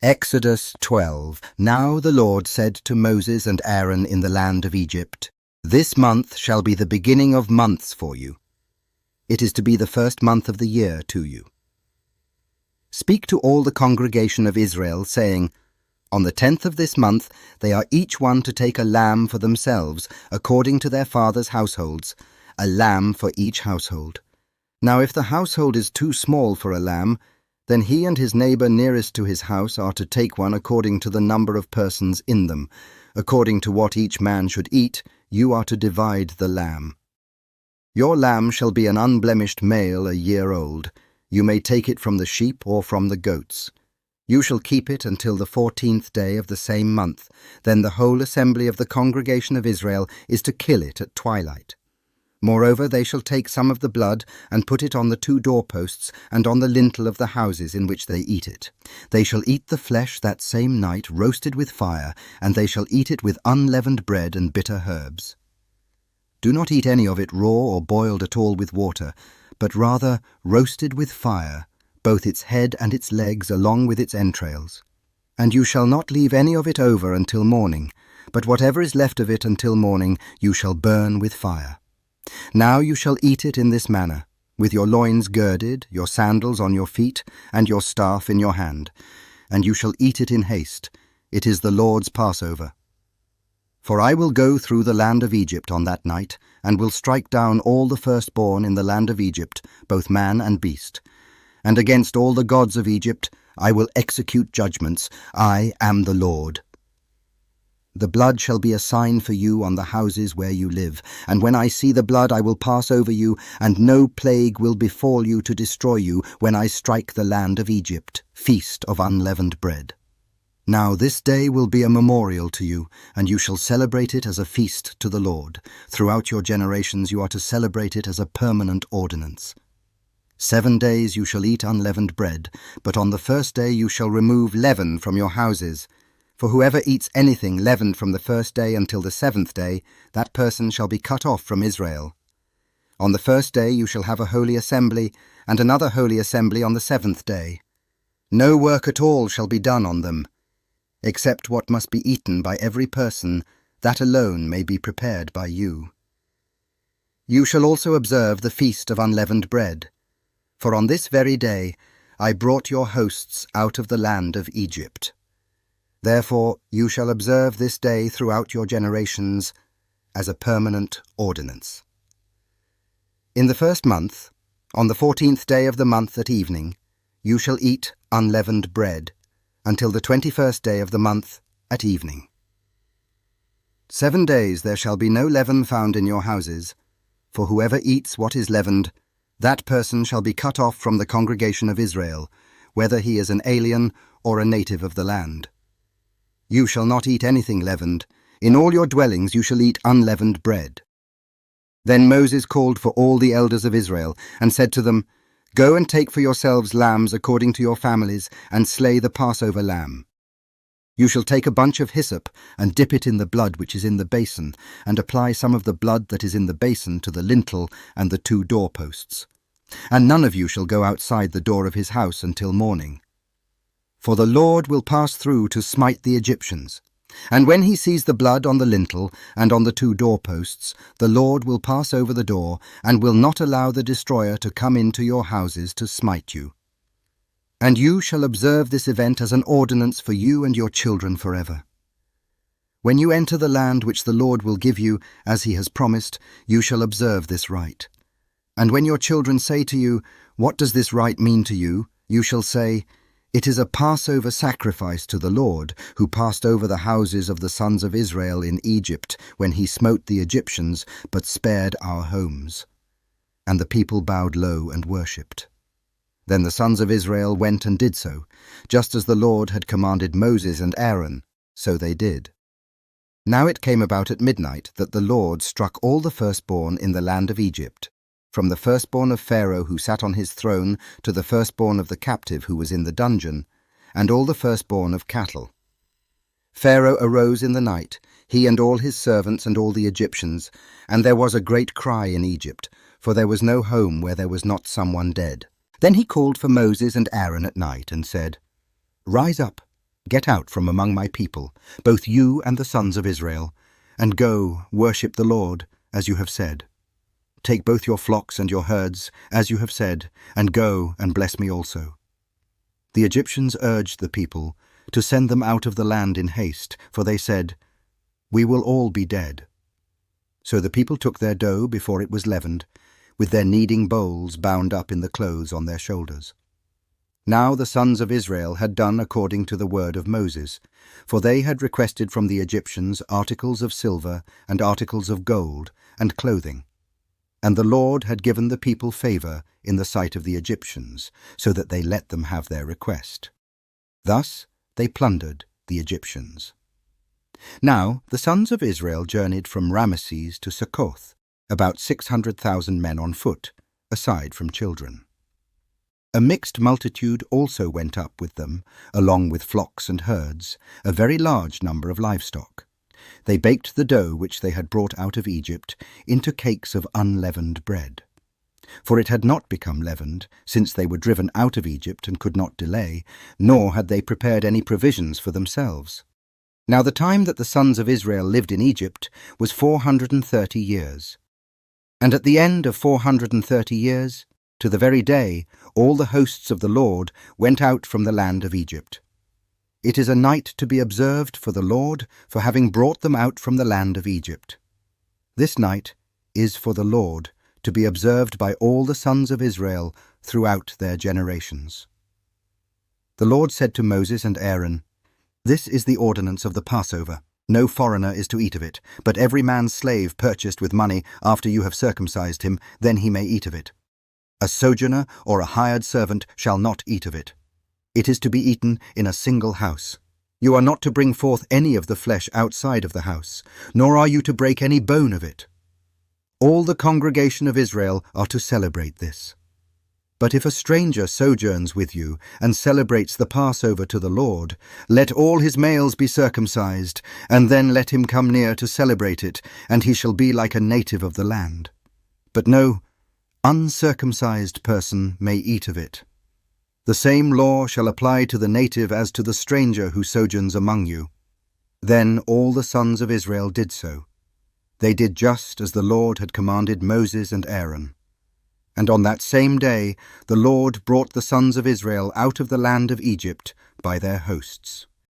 Exodus 12. Now the Lord said to Moses and Aaron in the land of Egypt, "This month shall be the beginning of months for you. It is to be the first month of the year to you. Speak to all the congregation of Israel, saying, On the 10th of this month they are each one to take a lamb for themselves, according to their fathers' households, a lamb for each household. Now if the household is too small for a lamb, then he and his neighbor nearest to his house are to take one according to the number of persons in them. According to what each man should eat, you are to divide the lamb. Your lamb shall be an unblemished male a year old. You may take it from the sheep or from the goats. You shall keep it until the 14th day of the same month. Then the whole assembly of the congregation of Israel is to kill it at twilight. Moreover, they shall take some of the blood and put it on the 2 doorposts and on the lintel of the houses in which they eat it. They shall eat the flesh that same night, roasted with fire, and they shall eat it with unleavened bread and bitter herbs. Do not eat any of it raw or boiled at all with water, but rather roasted with fire, both its head and its legs along with its entrails. And you shall not leave any of it over until morning, but whatever is left of it until morning you shall burn with fire. Now you shall eat it in this manner, with your loins girded, your sandals on your feet, and your staff in your hand. And you shall eat it in haste. It is the Lord's Passover. For I will go through the land of Egypt on that night, and will strike down all the firstborn in the land of Egypt, both man and beast. And against all the gods of Egypt I will execute judgments. I am the Lord. The blood shall be a sign for you on the houses where you live, and when I see the blood I will pass over you, and no plague will befall you to destroy you when I strike the land of Egypt, feast of unleavened bread. Now this day will be a memorial to you, and you shall celebrate it as a feast to the Lord. Throughout your generations you are to celebrate it as a permanent ordinance. 7 days you shall eat unleavened bread, but on the first day you shall remove leaven from your houses. For whoever eats anything leavened from the first day until the 7th day, that person shall be cut off from Israel. On the first day you shall have a holy assembly, and another holy assembly on the 7th day. No work at all shall be done on them, except what must be eaten by every person, that alone may be prepared by you. You shall also observe the feast of unleavened bread, for on this very day I brought your hosts out of the land of Egypt. Therefore you shall observe this day throughout your generations as a permanent ordinance. In the first month, on the 14th day of the month at evening, you shall eat unleavened bread, until the 21st day of the month at evening. 7 days there shall be no leaven found in your houses, for whoever eats what is leavened, that person shall be cut off from the congregation of Israel, whether he is an alien or a native of the land. You shall not eat anything leavened. In all your dwellings you shall eat unleavened bread. Then Moses called for all the elders of Israel, and said to them, Go and take for yourselves lambs according to your families, and slay the Passover lamb. You shall take a bunch of hyssop, and dip it in the blood which is in the basin, and apply some of the blood that is in the basin to the lintel and the 2 doorposts. And none of you shall go outside the door of his house until morning. For the Lord will pass through to smite the Egyptians. And when he sees the blood on the lintel and on the 2 doorposts, the Lord will pass over the door, and will not allow the destroyer to come into your houses to smite you. And you shall observe this event as an ordinance for you and your children forever. When you enter the land which the Lord will give you, as he has promised, you shall observe this rite. And when your children say to you, What does this rite mean to you? You shall say, It is a Passover sacrifice to the Lord, who passed over the houses of the sons of Israel in Egypt when he smote the Egyptians, but spared our homes. And the people bowed low and worshipped. Then the sons of Israel went and did so, just as the Lord had commanded Moses and Aaron, so they did. Now it came about at midnight that the Lord struck all the firstborn in the land of Egypt, from the firstborn of Pharaoh who sat on his throne to the firstborn of the captive who was in the dungeon, and all the firstborn of cattle. Pharaoh arose in the night, he and all his servants and all the Egyptians, and there was a great cry in Egypt, for there was no home where there was not someone dead. Then he called for Moses and Aaron at night and said, Rise up, Get out from among my people, both you and the sons of Israel, and go, worship the Lord, as you have said. Take both your flocks and your herds, as you have said, and go and bless me also." The Egyptians urged the people to send them out of the land in haste, for they said, "We will all be dead." So the people took their dough before it was leavened, with their kneading bowls bound up in the clothes on their shoulders. Now the sons of Israel had done according to the word of Moses, for they had requested from the Egyptians articles of silver and articles of gold and clothing. And the Lord had given the people favor in the sight of the Egyptians, so that they let them have their request. Thus they plundered the Egyptians. Now the sons of Israel journeyed from Ramesses to Succoth, about 600,000 men on foot, aside from children. A mixed multitude also went up with them, along with flocks and herds, a very large number of livestock. They baked the dough which they had brought out of Egypt into cakes of unleavened bread. For it had not become leavened, since they were driven out of Egypt and could not delay, nor had they prepared any provisions for themselves. Now the time that the sons of Israel lived in Egypt was 430 years. And at the end of 430 years, to the very day, all the hosts of the Lord went out from the land of Egypt. It is a night to be observed for the Lord, for having brought them out from the land of Egypt. This night is for the Lord, to be observed by all the sons of Israel throughout their generations. The Lord said to Moses and Aaron, "This is the ordinance of the Passover. No foreigner is to eat of it, but every man's slave purchased with money after you have circumcised him, then he may eat of it. A sojourner or a hired servant shall not eat of it. It is to be eaten in a single house. You are not to bring forth any of the flesh outside of the house, nor are you to break any bone of it. All the congregation of Israel are to celebrate this. But if a stranger sojourns with you and celebrates the Passover to the Lord, let all his males be circumcised, and then let him come near to celebrate it, and he shall be like a native of the land. But no uncircumcised person may eat of it. The same law shall apply to the native as to the stranger who sojourns among you." Then all the sons of Israel did so. They did just as the Lord had commanded Moses and Aaron. And on that same day the Lord brought the sons of Israel out of the land of Egypt by their hosts.